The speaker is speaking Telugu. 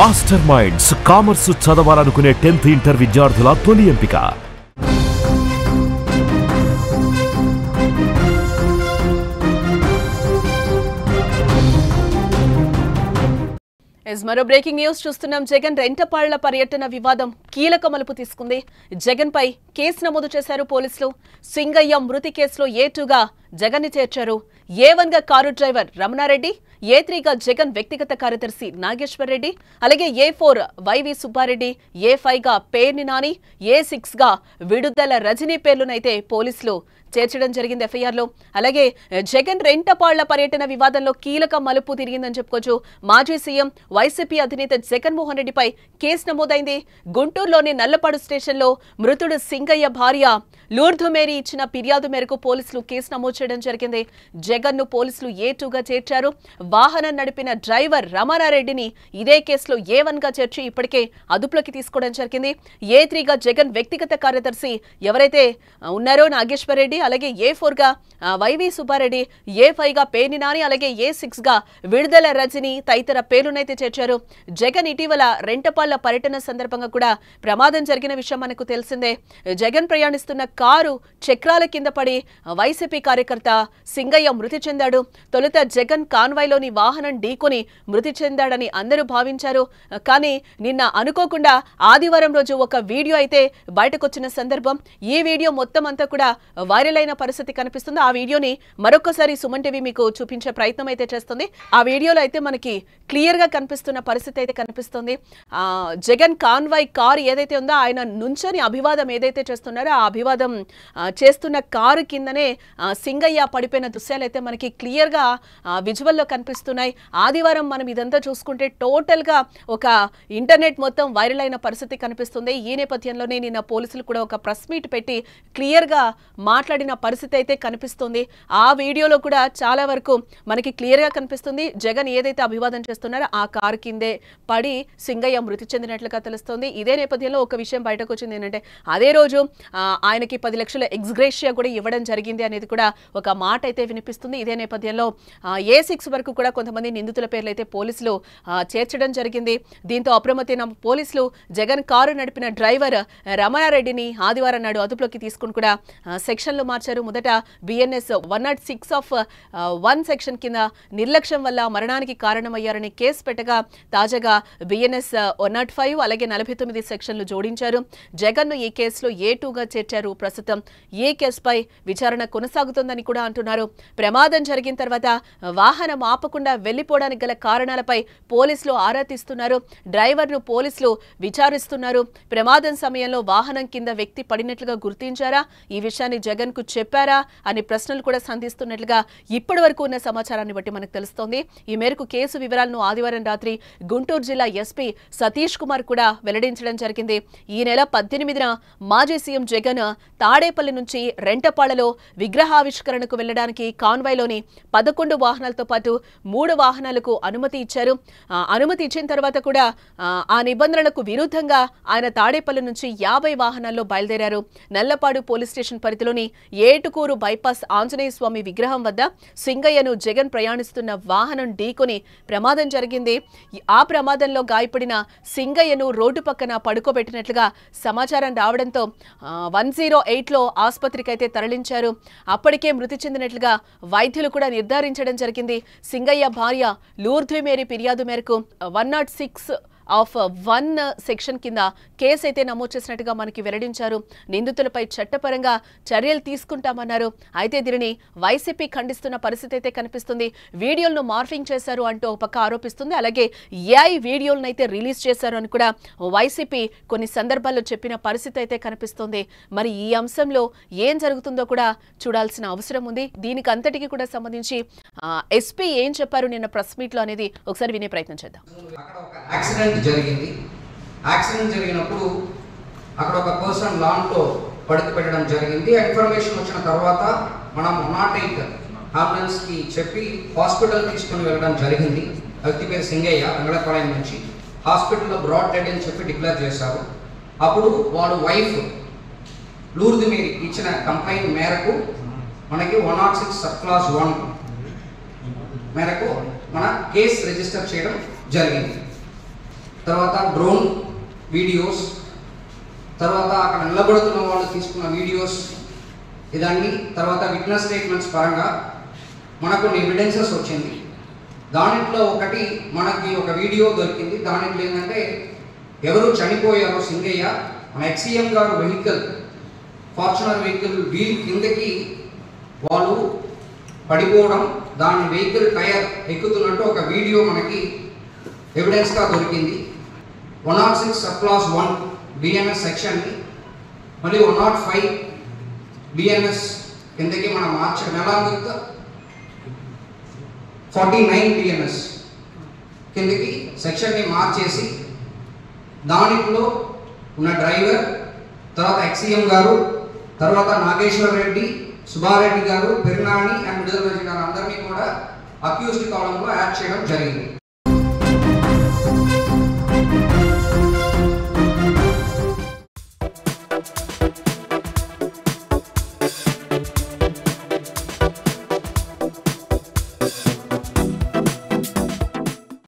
మాస్టర్ మైండ్స్ కామర్స్ చదవాలనుకునే 10th ఇంటర్ విద్యార్థుల తొలి ఎంపిక. మరో బ్రేకింగ్ న్యూస్ చూస్తున్నాం. జగన్ రెంటపాళ్ల పర్యటన వివాదం కీలక మలుపు తీసుకుంది. జగన్ పై కేసు నమోదు చేశారు పోలీసులు. సింగయ్య మృతి కేసులో A2గా జగన్ ని చేర్చారు. A1 గా కారు డ్రైవర్ రమణారెడ్డి, A3గా జగన్ వ్యక్తిగత కార్యదర్శి నాగేశ్వర్ రెడ్డి, అలాగే A4 వైవి సుబ్బారెడ్డి, A5గా పేర్ని నాని, A6గా విడుదల రజనీ పేర్లునైతే పోలీసులు చేర్చడం జరిగింది FIR లో. అలాగే జగన్ రెంటపాళ్ల పర్యటన వివాదంలో కీలక మలుపు తిరిగిందని చెప్పుకోవచ్చు. మాజీ సీఎం వైసీపీ అధినేత జగన్మోహన్ రెడ్డిపై కేసు నమోదైంది. గుంటూరులోని నల్లపాడు స్టేషన్లో మృతుడు సింగయ్య భార్య లూర్ధు మేరీ ఇచ్చిన ఫిర్యాదు మేరకు పోలీసులు కేసు నమోదు చేయడం జరిగింది. జగన్ ను పోలీసులు A2గా చేర్చారు. వాహనం నడిపిన డ్రైవర్ రమణారెడ్డిని ఇదే కేసులో A1గా చేర్చి ఇప్పటికే అదుపులోకి తీసుకోవడం జరిగింది. A3గా జగన్ వ్యక్తిగత కార్యదర్శి ఎవరైతే ఉన్నారో నాగేశ్వర్ రెడ్డి, అలాగే A4గా వైవి సుబ్బారెడ్డి, A5గా పేర్ని నాని, అలాగే A6గా విడుదల రజని తదితర పేర్లునైతే చేర్చారు. జగన్ ఇటీవల రెంటపాళ్ల పర్యటన సందర్భంగా కూడా ప్రమాదం జరిగిన విషయం మనకు తెలిసిందే. జగన్ ప్రయాణిస్తున్న కారు చక్రాల కింద పడి వైసీపీ కార్యకర్త సింగయ్య మృతి చెందాడు. తొలుత జగన్ కాన్వాయ్లోని వాహనం ఢీకొని మృతి చెందాడని అందరూ భావించారు. కానీ నిన్న అనుకోకుండా ఆదివారం రోజు ఒక వీడియో అయితే బయటకొచ్చిన సందర్భం. ఈ వీడియో మొత్తం అంతా కూడా వైరల్ అయిన పరిస్థితి కనిపిస్తుంది. ఆ వీడియోని మరొకసారి సుమన్ టీవీ మీకు చూపించే ప్రయత్నం అయితే చేస్తుంది. ఆ వీడియోలో అయితే మనకి క్లియర్ గా కనిపిస్తున్న పరిస్థితి అయితే కనిపిస్తుంది. జగన్ కాన్వాయ్ కారు ఏదైతే ఉందో ఆయన నుంచొని అభివాదం ఏదైతే చేస్తున్నారో ఆ అభివాదం చేస్తున్న కారు కిందనే సింగయ్య పడిపోయిన దృశ్యాలు అయితే మనకి క్లియర్ గా విజువల్లో కనిపిస్తున్నాయి. ఆదివారం మనం ఇదంతా చూసుకుంటే టోటల్ గా ఒక ఇంటర్నెట్ మొత్తం వైరల్ అయిన పరిస్థితి కనిపిస్తుంది. ఈ నేపథ్యంలోనే నిన్న పోలీసులు కూడా ఒక ప్రెస్ మీట్ పెట్టి క్లియర్ గా మాట్లాడిన పరిస్థితి అయితే కనిపిస్తుంది. ఆ వీడియోలో కూడా చాలా వరకు మనకి క్లియర్ గా కనిపిస్తుంది. జగన్ ఏదైతే అభివాదం చేస్తున్నారో ఆ కారు కిందే పడి సింగయ్య మృతి చెందినట్లుగా తెలుస్తోంది. ఇదే నేపథ్యంలో ఒక విషయం బయటకు వచ్చింది ఏంటంటే అదే రోజు ఆయనకి 10 లక్షల ఎక్స్గ్రేషియా కూడా ఇవ్వడం జరిగింది అనేది కూడా ఒక మాట అయితే వినిపిస్తుంది. ఇదే నేపథ్యంలో A6 వరకు కూడా కొంతమంది నిందితుల పేర్లు అయితే పోలీసులు చేర్చడం జరిగింది. దీంతో అప్రమత్తమైన పోలీసులు జగన్ కారు నడిపిన డ్రైవర్ రమణారెడ్డిని ఆదివారం నాడు అదుపులోకి తీసుకుని కూడా సెక్షన్లు మార్చారు. మొదట BNS 106(1) సెక్షన్ కింద నిర్లక్ష్యం వల్ల మరణానికి కారణమయ్యారని కేసు పెట్టగా తాజాగా BNS 105 అలాగే 49 సెక్షన్లు జోడించారు. జగన్ ను ఈ కేసులో A2గా చేర్చారు. ప్రస్తుతం ఈ కేసుపై విచారణ కొనసాగుతుందని కూడా అంటున్నారు. ప్రమాదం జరిగిన తర్వాత వాహనం ఆపకుండా వెళ్లిపోవడానికి గల కారణాలపై పోలీసులు ఆరా తీస్తున్నారు. డ్రైవర్ ను పోలీసులు విచారిస్తున్నారు. ప్రమాదం సమయంలో వాహనం కింద వ్యక్తి పడినట్లుగా గుర్తించారా, ఈ విషయాన్ని జగన్ కు చెప్పారా అనే ప్రశ్నలు కూడా సంధిస్తున్నట్లుగా ఇప్పటి వరకు ఉన్న సమాచారాన్ని బట్టి మనకు తెలుస్తోంది. ఈ మేరకు కేసు వివరాలను ఆదివారం రాత్రి గుంటూరు జిల్లా SP సతీష్ కుమార్ కూడా వెల్లడించడం జరిగింది. ఈ నెల 18న మాజీ సీఎం జగన్ తాడేపల్లి నుంచి రెంటపాళ్లలో విగ్రహావిష్కరణకు వెళ్లడానికి కాన్వాయ్లోని 11 వాహనాలతో పాటు 3 వాహనాలకు అనుమతి ఇచ్చారు. అనుమతి ఇచ్చిన తర్వాత కూడా ఆ నిబంధనలకు విరుద్ధంగా ఆయన తాడేపల్లి నుంచి 50 వాహనాల్లో బయలుదేరారు. నల్లపాడు పోలీస్ స్టేషన్ పరిధిలోని ఏటుకూరు బైపాస్ ఆంజనేయ స్వామి విగ్రహం వద్ద సింగయ్యను జగన్ ప్రయాణిస్తున్న వాహనం ఢీకొని ప్రమాదం జరిగింది. ఆ ప్రమాదంలో గాయపడిన సింగయ్యను రోడ్డు పక్కన పడుకోబెట్టినట్లుగా సమాచారం రావడంతో 108లో ఆసుపత్రికి అయితే తరలించారు. అప్పటికే మృతి చెందినట్లుగా వైద్యులు కూడా నిర్ధారించడం జరిగింది. సింగయ్య భార్య లూర్ధు మేరీ ఫిర్యాదు మేరకు 106(1) సెక్షన్ కింద కేసు అయితే నమోదు చేసినట్టుగా మనకి వెల్లడించారు. నిందితులపై చట్టపరంగా చర్యలు తీసుకుంటామన్నారు. అయితే దీనిని వైసీపీ ఖండిస్తున్న పరిస్థితి అయితే కనిపిస్తుంది. వీడియోలను మార్ఫింగ్ చేశారు అంటూ ఒక పక్క ఆరోపిస్తుంది. అలాగే AI వీడియోలను అయితే రిలీజ్ చేశారు అని కూడా వైసీపీ కొన్ని సందర్భాల్లో చెప్పిన పరిస్థితి అయితే కనిపిస్తుంది. మరి ఈ అంశంలో ఏం జరుగుతుందో కూడా చూడాల్సిన అవసరం ఉంది. దీనికి అంతటికి కూడా సంబంధించి SP ఏం చెప్పారు నిన్న ప్రెస్ మీట్ లో అనేది ఒకసారి వినే ప్రయత్నం చేద్దాం. యాక్సిడెంట్ జరిగినప్పుడు అక్కడ ఒక పర్సన్ లాన్లో పడుకోబెట్టడం జరిగింది. ఇన్ఫర్మేషన్ వచ్చిన తర్వాత మనం 108 అంబులెన్స్కి చెప్పి హాస్పిటల్ తీసుకుని వెళ్ళడం జరిగింది. వ్యక్తి పేరు సింగయ్య, వెంగళపాలెం నుంచి. హాస్పిటల్లో బ్రాడ్ డెడ్ అని చెప్పి డిక్లేర్ చేశారు. అప్పుడు వాడు వైఫ్ లూర్ధు మేరీ ఇచ్చిన కంప్లైంట్ మేరకు మనకి 106(1) మేరకు మన కేసు రిజిస్టర్ చేయడం జరిగింది. తర్వాత డ్రోన్ వీడియోస్, తర్వాత అక్కడ నిలబడుతున్న వాళ్ళు తీసుకున్న వీడియోస్, ఇదన్నీ తర్వాత విట్నెస్ స్టేట్మెంట్స్ పరంగా మనకు కొన్ని ఎవిడెన్సెస్ వచ్చింది. దాంట్లో ఒకటి మనకి ఒక వీడియో దొరికింది. దాంట్లో ఏంటంటే ఎవరు చనిపోయారో సింగయ్య మన ఎక్సీఎం గారు వెహికల్ ఫార్చునర్ వెహికల్ వీల్ కిందకి వాళ్ళు పడిపోవడం, దాని వెహికల్ టైర్ ఎక్కుతున్నట్టు ఒక వీడియో మనకి ఎవిడెన్స్గా దొరికింది. 106 సబ్ క్లాస్ 1 బిఎన్ఎస్ సెక్షన్ని మళ్ళీ 105 బిఎన్ఎస్ కిందకి మనం మార్చడం ఎలా 49 బిఎన్ఎస్ కిందకి సెక్షన్ని మార్చేసి దానిలో ఉన్న డ్రైవర్, తర్వాత ఎక్సీఎం గారు, తర్వాత నాగేశ్వర్ రెడ్డి, సుబ్బారెడ్డి గారు, పెరునాని అండ్ విడుదల గారు అందరినీ కూడా అక్యూజ్డ్ కాలంలో యాడ్ చేయడం జరిగింది.